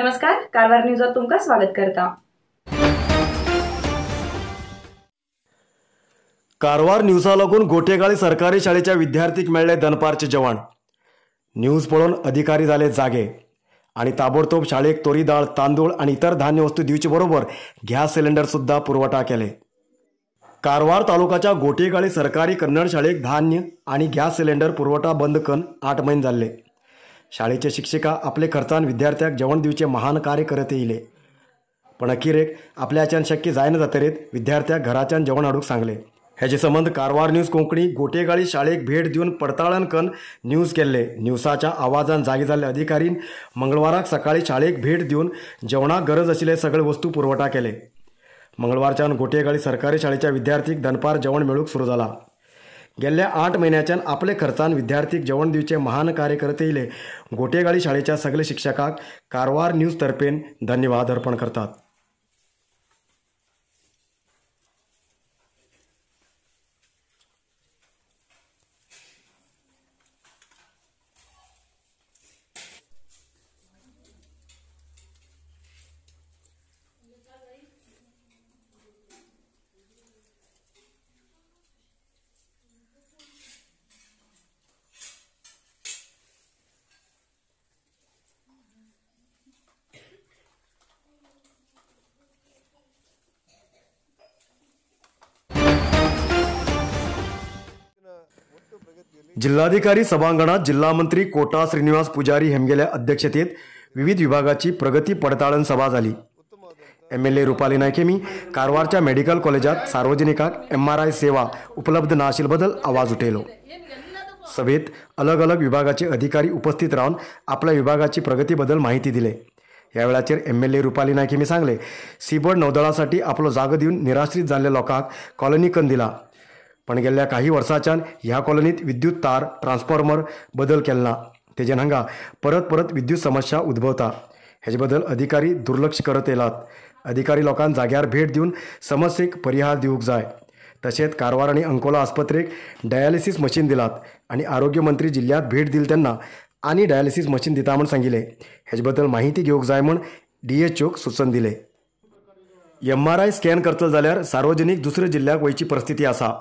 नमस्कार, कारवार न्यूजात तुमका स्वागत करता। कारवार न्यूजा लागून गोटेगाळी सरकारी शाळेच्या विद्यार्थीक मेळ्ळे दनपारचे जेवण। न्यूज पळोवन अधिकारी जाले जागे आणि ताबडतोब शाळेक तोरी दाळ, तांदूळ आणि इतर धान्य वस्तू दिवचे बरोबर गॅस सिलेंडर सुद्धा पुरवठा केले। कारवार तालुक्याच्या गोटेगाळी सरकारी कन्नड शाळेक धान्य आणि गॅस सिलेंडर पुरवठा बंद करून 8 महिने जाल्ले। शाळेचे शिक्षिका आपले खर्चान विद्यार्थ्याक जेवण दिवचे महान कार्य करत येयले, पण अखेरेक आपल्याच्यान शक्य जायना जातरेत विद्यार्थ्याक घराच्यान जेवण हाडूक सांगले। हेचे संबंध कारवार न्यूज कोंकणी गोटेगाळी शाळेक भेट दिवन पडताळण करून न्यूज केल्ले। न्यूजाच्या आवाजान जागी जाल्ले अधिकारीन मंगळवाराक सकाळी शाळेक भेट दिवन जेवणाक गरज आशिल्ले सगळे वस्तू पुरवठा केले। मंगळवारच्यान गोटेगाळी सरकारी शाळेच्या विद्यार्थीक दनपार जेवण मेळूक सुरू जाला। गेल्या 8 महिन्याच्यान आपले खर्चान विद्यार्थीक जेवण दिवचे महान कार्य करत येयले गोटेगाळी शाळेच्या सगळे शिक्षकाक कारवार न्यूज तर्फेन धन्यवाद अर्पण करतात। जिल्हाधिकारी सभांगणात जिल्हा मंत्री कोटा श्रीनिवास पुजारी हेमगेल्या अध्यक्षतेत विविध विभागाची प्रगती पडताळण सभा झाली। MLA रुपाली नायकेमी कारवारच्या मेडिकल कॉलेजात सार्वजनिकाक MRI सेवा उपलब्ध नाशिल्ल्याबद्दल आवाज उठयलो। सभेत अलग अलग विभागाचे अधिकारी उपस्थित राहून आपल्या विभागाची प्रगतीबद्दल माहिती दिली। या वेळाचेर MLA रुपाली नायकेमी सांगले, सीबड नौदळासाठी आपलो जागो दिवन निराश्रित झालेल्या लोकांक कॉलनी करून दिला, पण गेल्या काही वर्षाच्यान ह्या कॉलनीत विद्युत तार ट्रान्सफॉर्मर बदल केला, तेजेन हांगा परत विद्युत समस्या उद्भवता। हेचे बद्दल अधिकारी दुर्लक्ष करत येतात। अधिकारी लोकांक जाग्यार भेट दिवन समस्येक परिहार दिवूक जाय। तशेंच कारवार आणि अंकोला आस्पत्रेक डायलिसीस मशीन दिलात आणि आरोग्य मंत्री जिल्ह्यात भेट दिली तेन्ना आणि डायलिसीस मशीन दिता म्हण सांगिल्ले। हेचे बद्दल माहिती घेवूक जाय म्हण DHOक सूचन दिले। MRI स्कॅन करतल जाल्यार सार्वजनिक दुसऱ्या जिल्ह्याक वयची परिस्थिती आसा।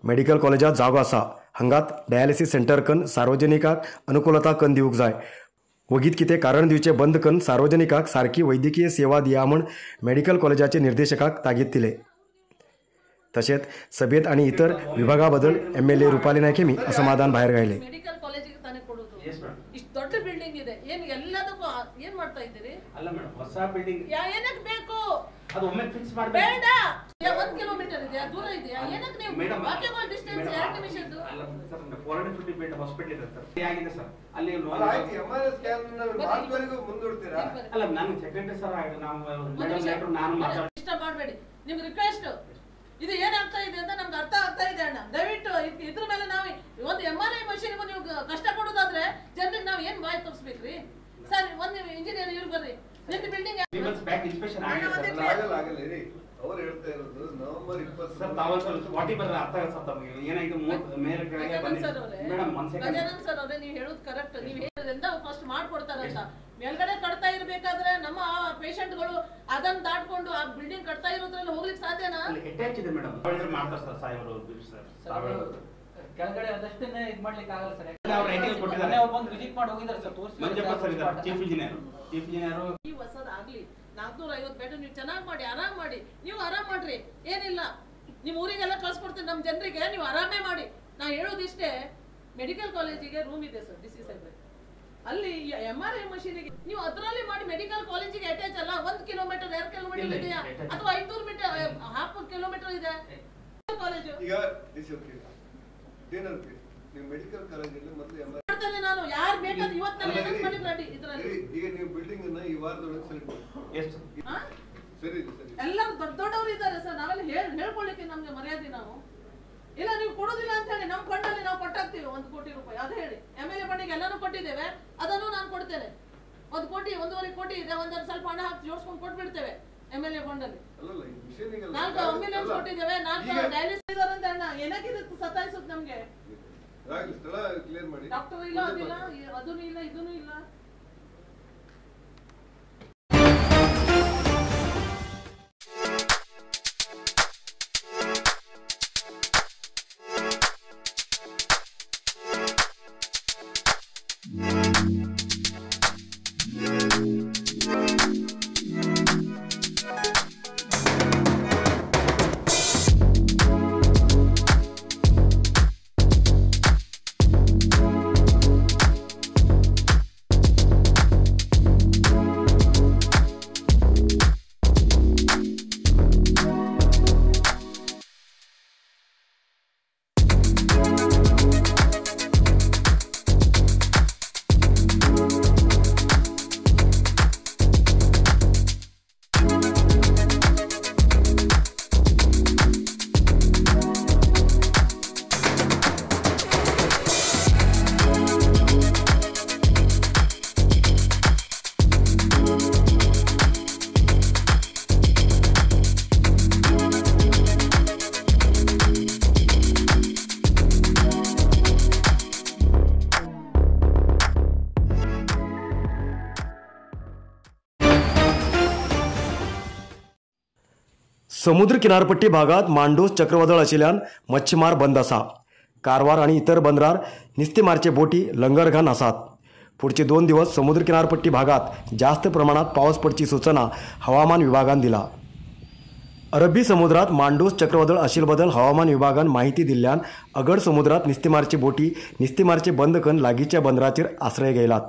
मेडिकल कॉलेजात जागो आसा, हांगात डायलिसीस सेंटर करून सार्वजनिकाक अनुकूलता करून दिवूक जाय। वगीत कितें कारण दिवचे बंद करून सार्वजनिकाक सारकी वैद्यकीय सेवा दिया म्हण मेडिकल कॉलेजाचे निर्देशकाक ताकीद दिले। तशेंच सभेत आणि इतर विभागाबद्दल MLA रुपाली नायकेमी असमाधान बाहेर गायले। ಮೆಡಿಕಲ್ ಕಾಲೇಜಿಗೆ ತಾನೇ ಕೊಡೋದು ಇಷ್ಟು ದೊಡ್ಡ ಬಿಲ್ಡಿಂಗ್ ಇದೆ, ಏನು ಎಲ್ಲದಕ್ಕೂ ಏನು ಮಾಡ್ತಾ ಇದ್ದೀರಿ? ಅಲ್ಲ ಮೇಡಂ, ಹೊಸ ಬಿಲ್ಡಿಂಗ್ ಏನಕ್ಕೆ ಬೇಕು? ಅದು ಒಮ್ಮೆ ಫಿಕ್ಸ್ ಮಾಡಬೇಕು। ಬೇಡ, 1 ಕಿಲೋಮೀಟರ್ ಇದೆ, ದೂರ ಇದೆ, ಏನಕ್ಕೆ ನೀವು ವಾಕೇಬಲ್ ಡಿಸ್ಟೆನ್ಸ್ 2 ನಿಮಿಷದ್ದು? ಅಲ್ಲ ಸರ್, 450 ಬೆಡ್ ಹಾಸ್ಪಿಟಲ್ ಇದೆ ಸರ್, ಆಗಿದೆ ಸರ್, ಅಲ್ಲಿ ಆಯ್ತು MRI ಸ್ಕ್ಯಾನ್ ಮಾಡ್ಕೊಳ್ಳಿಗೂ ಮುಂದೂಡ್ತೀರಾ? ಅಲ್ಲ ನಾನು ಸೆಕ್ರೆಟರಿ ಸರ್, ನಾವು ಮೇಡಂ ಲೆಟರ್ ನಾನು ಮಾತಾಡ ಇಷ್ಟ ಮಾಡಬೇಡಿ, ನಿಮ್ ರಿಕ್ವೆಸ್ಟ್ ಇದು ಏನಾಗ್ತಾ ಇದೆ ಅಂತ ನಮ್ಗೆ ಅರ್ಥ ಆಗ್ತಾ ಇದೆ ಅಣ್ಣ। ದಯವಿಟ್ಟು ಇದ್ರ ಮೇಲೆ ನಾವು ಒಂದು MRI ಮಷೀನ್ಗೂ ನೀವು ಕಷ್ಟ ಕೊಡೋದಾದ್ರೆ ಜನರಿಗೆ ನಾವು ಏನು ಬಾಯ್ ತೋರಿಸ್ಬೇಕ್ರಿ? ಸರ್, ಒಂದು ಇಂಜಿನಿಯರ್ ಇವ್ರು ಬರ್ರಿ, ನಿಮ್ದು ಬಿಲ್ಡಿಂಗ್ ಬ್ಯಾಕ್ ಇನ್ಸ್ಪೆಕ್ಷನ್ ಆಗಿದೆ ಸರ್, ಆಗಲ್ಲ ರೀ, ಅವ್ರು ಹೇಳ್ತಾ ಇರೋದು ನವೆಂಬರ್ 20 ಸರ್, ತಾವು ಸ್ವಲ್ಪ ವಾಟಿ ಬರ ಅರ್ಥ ಆಗುತ್ತೆ ಸರ್ ತಮಗೆ ಏನಾಯ್ತು ಮೇಲೆ ಕೆಳಗೆ ಬಂದಿದೆ ಮೇಡಂ। ಒಂದು ಸೆಕೆಂಡ್ ಗಜಾನನ್ ಸರ್ ಅವರೇ, ನೀವು ಹೇಳೋದು ಕರೆಕ್ಟ್, ನೀವು ಹೇಳಿದ್ರಿಂದ ಫಸ್ಟ್ ಮಾಡ್ಕೊಡ್ತಾರಂತ। ಮೇಲ್ಗಡೆ ಕಟ್ತಾ ಇರಬೇಕಾದ್ರೆ ನಮ್ಮ ಪೇಷಂಟ್ಗಳು ಅದನ್ನ ದಾಟ್ಕೊಂಡು ಆ ಬಿಲ್ಡಿಂಗ್ ಕಟ್ತಾ ಇರೋದ್ರಲ್ಲಿ ಹೋಗ್ಲಿಕ್ಕೆ ಸಾಧ್ಯನಾ? ಅಟ್ಯಾಚ್ ಇದೆ ಮೇಡಂ, ಅವ್ರು ಮಾಡ್ತಾರೆ ಸರ್, ಸಾಹೇಬರು ಸರ್ ಕೆಳಗಡೆ ಅದಷ್ಟೇನೆ ಇದು ಮಾಡ್ಲಿಕ್ಕೆ ಆಗಲ್ಲ ಸರ್। ಅವ್ರು ಐಡಿಯಾ ಕೊಟ್ಟಿದ್ದಾರೆ, ಅವ್ರು ಬಂದು ವಿಸಿಟ್ ಮಾಡಿ ಹೋಗಿದ್ದಾರೆ ಸರ್, ತೋರಿಸಿ ಮಂಜಪ್ಪ ಸರ್ ಇದ್ದಾರೆ, ಚೀಫ್ ಇಂಜಿನಿಯರ್ ಈ ಹೊಸದಾಗ್ಲಿ 450 ಬೆಡ್ ನೀವು ಚೆನ್ನಾಗಿ ಮಾಡಿ, ಆರಾಮ್ ಮಾಡಿ, ನೀವು ಆರಾಮ್ ಮಾಡ್ರಿ, ಏನಿಲ್ಲ, ನಿಮ್ಮ ಊರಿಗೆಲ್ಲ ಕಳ್ಸ್ಕೊಡ್ತೀನಿ ನಮ್ಮ ಜನರಿಗೆ, ನೀವು ಆರಾಮೇ ಮಾಡಿ। ನಾ ಹೇಳೋದಿಷ್ಟೇ, ಮೆಡಿಕಲ್ ಕಾಲೇಜಿಗೆ ರೂಮ್ ಇದೆ ಸರ್, DC ಸಾಹೇಬ್ರೆ, ಅಲ್ಲಿ MRI ಮಷೀನಿಗೆ ನೀವು ಅದರಲ್ಲಿ ಮಾಡಿ ಮೆಡಿಕಲ್ ಕಾಲೇಜಿಗೆ ಅಟ್ಯಾಚ್ ಅಲ್ಲ, 1 ಕಿಲೋಮೀಟರ್ 2 ಕಿಲೋಮೀಟರ್ ಇದೆಯಾ ಅಥವಾ 500 ಮೀಟರ್ 1/2 ಕಿಲೋಮೀಟರ್ ಇದೆ ಕಾಲೇಜು? ಈಗ ಏನಂತ ನೀವು ಮೆಡಿಕಲ್ ಕಾಲೇಜಲ್ಲಿ ಮೊದಲು MRI ಮಾಡ್ತಾನೆ ನಾನು, ಯಾರು ಬೇಕಾದ್ರೆ ಇವತ್ತು ನಾನು ಏನಂತ ಮಾಡಿದ್ರಿ ಇದರಲ್ಲಿ? ಈಗ ನೀವು ಬಿಲ್ಡಿಂಗ್ ಅನ್ನ ಈ ವಾರದೊಳಗೆ ಸರಿ ಕೊಡಿ। ಎಷ್ಟು ಸರಿ ಸರಿ, ಎಲ್ಲರೂ ದೊಡ್ಡವರು ಇದ್ದಾರೆ ಸರ್, ನಾವೆಲ್ಲ ಹೇಳ್ಕೊಳ್ಳಿಕ್ಕೆ ನಮ್ಗೆ ಮರ್ಯಾದೆ ನಾವು ಇಲ್ಲ, ನೀವು ಕೊಡೋದಿಲ್ಲ ಅಂತ ಹೇಳಿ ನಮ್ಮ ಫಂಡಲ್ಲಿ ನಾವು ಕೊಟ್ಟಾಗ್ತೀವಿ 1 ಕೋಟಿ ರೂಪಾಯಿ, ಅದು ಹೇಳಿ MLA ಫಂಡಿಗೆ ಎಲ್ಲಾನು ಕೊಟ್ಟಿದ್ದೇವೆ, ಅದನ್ನು ನಾನು ಕೊಡ್ತೇನೆ। 1 ಕೋಟಿ 1.5 ಕೋಟಿ ಇದೆ, ಒಂದರ ಸ್ವಲ್ಪ ಹಣ ಹಾಕಿ ಜೋಡಿಸ್ಕೊಂಡು ಕೊಟ್ಬಿಡ್ತೇವೆ MLA ಫಂಡಲ್ಲಿ। ಅಲ್ಲಲ್ಲ ಈ ಮಿಷನಿಗೆ 4 ಆಂಬ್ಯುಲೆನ್ಸ್ ಕೊಟ್ಟಿದ್ದೇವೆ, 4 ಡಯಾಲಿಸಿಸ್ ಇದಾರೆ ಅಂತ ಅಣ್ಣ, ಏನಕ್ಕೆ ಇದು ಸತಾಯಿಸುತ್ತೆ ನಮ್ಗೆ? ಸ್ಥಳ ಕ್ಲಿಯರ್ ಮಾಡಿ, ಡಾಕ್ಟರ್ ಇಲ್ಲ, ಅದಿಲ್ಲ, ಅದೂ ಇಲ್ಲ, ಇದೂ ಇಲ್ಲ। समुद्र किनारपट्टी भागात मांडोस चक्रवादळ आशिल्ल्यान मच्छीमार बंद आसा. कारवार आणि इतर बंदरार नुस्तेमारचे बोटी लंगरघान आसात. पुढचे 2 दिवस समुद्र किनारपट्टी भागात जास्त प्रमाणात पावस पडची सूचना हवामान विभागान दिला. अरबी समुद्रात मांडोस चक्रवादळ आशिल्ल्याबद्दल हवामान विभागान माहिती दिल्ल्यान अगड समुद्रात नुस्तेमारचे बोटी नुस्तेमारचे बंद करून लागींच्या बंदराचेर आश्रय घेयलात.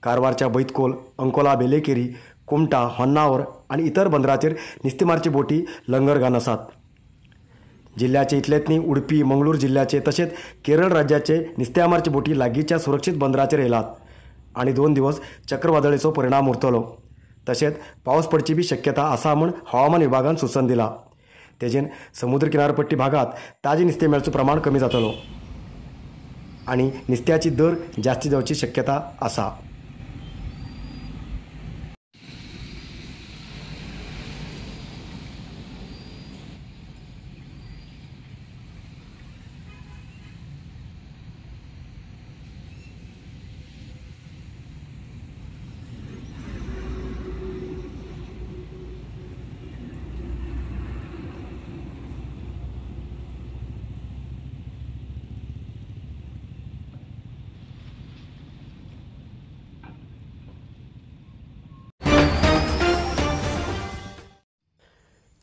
कारवारच्या बैतकोल, अंकोला बेलेकेरी, कुमटा, होन्नावर आणि इतर बंदराचेर नुस्तेमारचे बोटी लंगरघान आसात. जिल्ह्याचे इतलेच न्ही, उडपी, मंगळूर जिल्ह्याचे तसेच केरळ राज्याचे नुस्तेमारचे बोटी लागींच्या सुरक्षीत बंदराचेर येयलात आणि 2 दिवस चक्रवादळीचो परिणाम उरतलो. तशेंच पावस पडची बी शक्यता आसा म्हूण हवामान विभागान सुचोवन दिला. तेजेन समुद्र किनारपट्टी भागात ताजे नुस्तें मेळचो प्रमाण कमी जातलो आणि नुस्त्याची दर जास्ती जावची शक्यता आसा.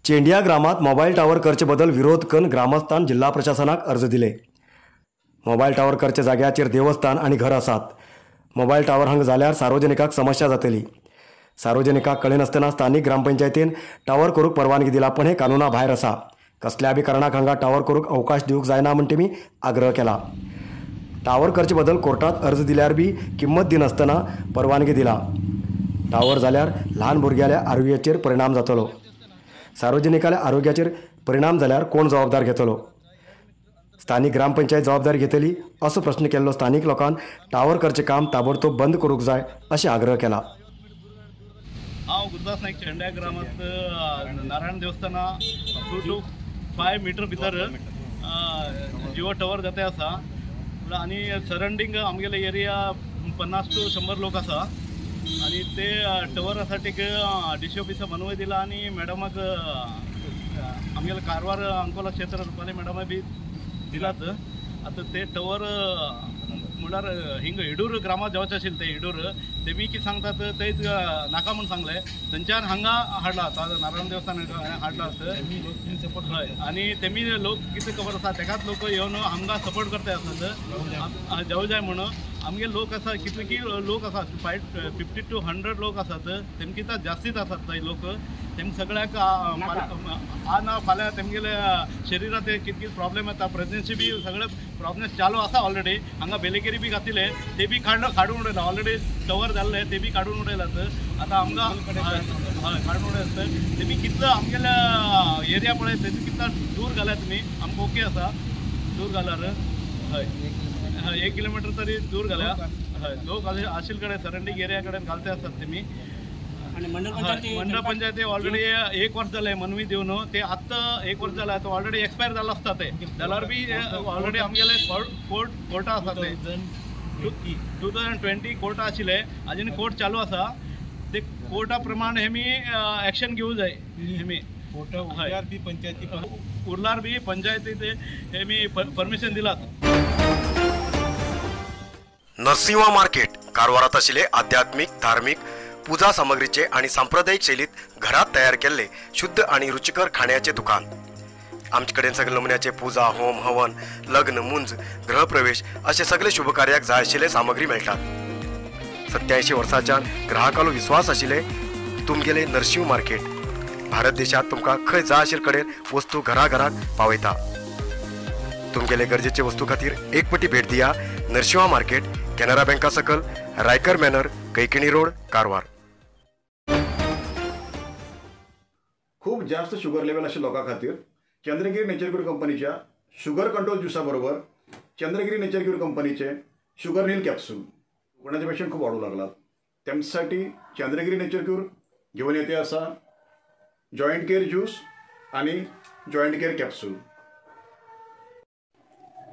चेंडिया ग्रामात मोबाईल टावर करचे बदल विरोध करून ग्रामस्थान जिल्हा प्रशासनाक अर्ज दिले. मोबाईल टावर करचे जाग्याचेर देवस्थान आणि घर आसात. मोबाईल टावर हांगा जाल्यार सार्वजनिकाक समस्या जातली. सार्वजनिकाक कळनासतना स्थानिक ग्रामपंचायतीन टावर करूंक परवानगी दिला, पण हे कानुना भायर आसा. कसल्या बी कारणाक हांगा टावर करूंक अवकाश दिवंक जायना म्हण तेमी आग्रह केला. टावर करचे बदल कोर्टात अर्ज दिल्यार बी किंमत दिनासतना परवानगी दिला. टावर जाल्यार ल्हान भुरग्याल्या आरोग्याचेर परिणाम जातलो. सार्वजनिकाल्या आरोग्याचेर परिणाम जाल्यार कोण जबाबदार घेतलो? स्थानिक ग्रामपंचायत जबाबदारी घेतली असो प्रश्न केल्लो स्थानिक लोकांन टावर करचे काम ताबडतोब बंद करूंक जाय अशें आग्रह केला. हांव गुरुदास नायक चेंड्या ग्रामांत नारायण देवस्थाना 2 to 5 मीटर भितर जिओ टावर जाते आसा आनी सराउंडींग आमगेले एरिया 50 to 100 लोक आसा आणि ते टावर साठी डीसी ऑफिसाक मनवय दिला आणि मॅडमाक आमगेले कारवार अंकोला क्षेत्र रुपाली मॅडम बी दिलात. आता ते टावर म्हळ्यार हिंग इडूर ग्रामात जावचे आशिल्ले ते इडूर तेमी कितें सांगतात ते नाका म्हणून सांगले. थंयच्यान हांगा हाडलात नारायण देवस्थान हाडलात हय आणि तेमी लोक कितें खबर आसा तेकाच लोक येवन आमकां सपोर्ट करता आसात जावं जाय म्हणून. आमगे लोक आसा कितले लोक आसात 50 to 100 लोक आसात. तेम कितें जास्तीच आसात थंय लोक. तेम सगळ्याक आज ना फाल्यां तेमगेले शरिरात कितकी प्रॉब्लेम येता प्रेग्नन्सी बी सगळे प्रॉब्लेम चालू आसा ऑलरेडी. हांगा बेलेकेरी बी घातिले ते बी काडून उडयला. ऑलरेडी टावर जाल्ले ते बी काडून उडयलात. आतां आमकां हय काडून उडयलात. तेमी कितलो आमगेल्या एरिया पळय तेजे कितलो दूर घाल्या तुमी आमकां ओके आसा. दूर घाल्यार हय 1 किलोमीटर तरी दूर घाल्या. हय लोक आशिल्ले कडेन सराउंडींग एरिया कडेन घालते आसात तेमी. मंडळ पंचायती ऑलरेडी 1 वर्ष जालें मनवी दिवन ते आत्तां 1 वर्ष जालें. आतां ऑलरेडी एक्सपायर जाल्लो आसता ते जाल्यार बी ऑलरेडी आमगेले कोर्टा आसा ते 2020 कोर्ट आशिल्ले आजून कोर्ट चालू आसा. ते कोर्टा प्रमाण हेमी एक्शन घेवं जाय. हेमी उरल्यार बी पंचायती ते हेमी परमिशन दिलात. नरसिंहा मार्केट कारवारात आशिल्ले आध्यात्मिक, धार्मिक, पूजा सामग्रीचे आणि सांप्रदायिक शैलीत घरात तयार केलेले शुद्ध आणि रुचिकर खाण्याचे दुकान. आमचे कडेन सगळे नमुन्याचे पूजा, होम, हवन, लग्न, मुंज, गृहप्रवेश असे सगळे शुभ कार्याक जाय आशिल्ले सामग्री मेळटात. 87 वर्सांच्यान ग्राहकालो विश्वास आशिल्ले तुमगेले नरसिंह मार्केट भारत देशात तुमकां खंय जाय आशिल्ले कडेन वस्तू घराघराक पावयता. तुमगेले गरजेचे वस्तू खातीर एक पटी भेट दिया. नरसिंहा मार्केट, कॅनरा बँका सकल, रायकर मॅनर, कैकिणी रोड, कारवार. खूप जास्त शुगर लेवल अशा लोकां खातीर चंद्रगिरी नेचर क्यूर कंपनीच्या शुगर कंट्रोल ज्युसा बरोबर चंद्रगिरी नेचर क्यूर कंपनीचे शुगर नील कॅप्सूल कोणाचे पेशंट खूप वाढू लागलात. त्यांच्यासाठी चंद्रगिरी नेचर क्यूर घेऊन येते असा जॉईंट केअर ज्यूस आणि जॉईंट केअर कॅप्सूल.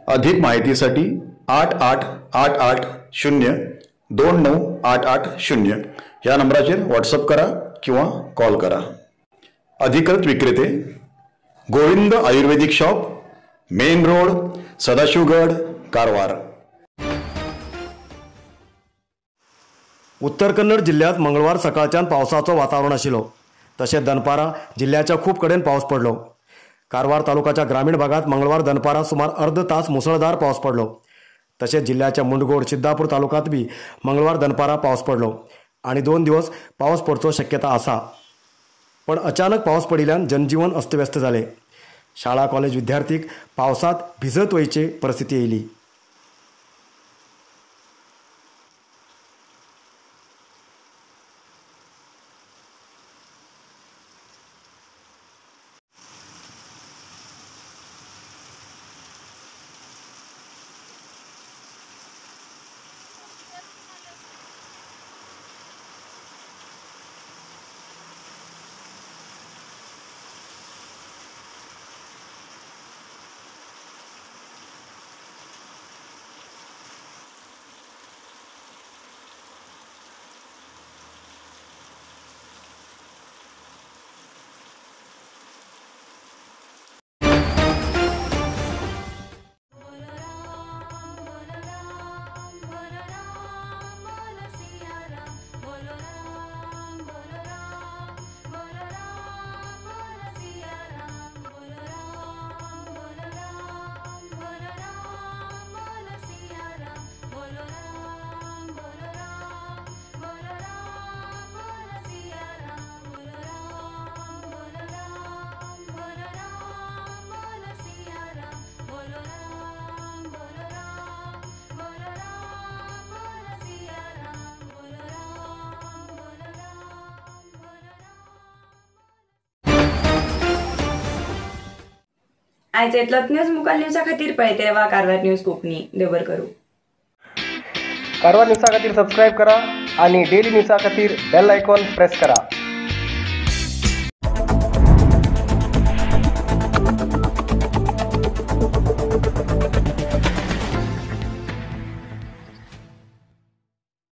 अधिक माहितीसाठी 8888 02988 या नंबराचेर व्हॉट्सअप करा किंवा कॉल करा. अधिकृत विक्रेते Govind Ayurvedic shop, main road, Sadashivgad, Karwar. Uttara Kannada जिल्ह्यात मंगळवार सकाळच्यान पावसाचं वातावरण आशिल्लो. तशेंच दनपारां जिल्ह्याच्या खूप कडेन पावस पडलो. कारवार तालुक्याच्या ग्रामीण भागात मंगळवार दनपारां सुमार अर्ध तास मुसळधार पावस पडलो. तशेंच जिल्ह्याच्या मुंडगोड, सिद्धापूर तालुक्यात बी मंगळवार दनपारां पावस पडलो आणि 2 दिवस पावस पडचो शक्यता आसा. पण अचानक पावस पडिल्ल्यान जनजीवन अस्तव्यस्त जालें. शाळा कॉलेज विद्यार्थीक पावसात भिजत वयची परिस्थिती येयली. आयज येतलोच न्यूज मुखार न्यूजा खातीर पळयते वा कारवार न्यूज कोंकणी. देव बरें करूं. कारवार न्यूजा खातीर सबस्क्राईब करा आणि डेली न्यूजा खातीर बेल आयकॉन प्रेस करा.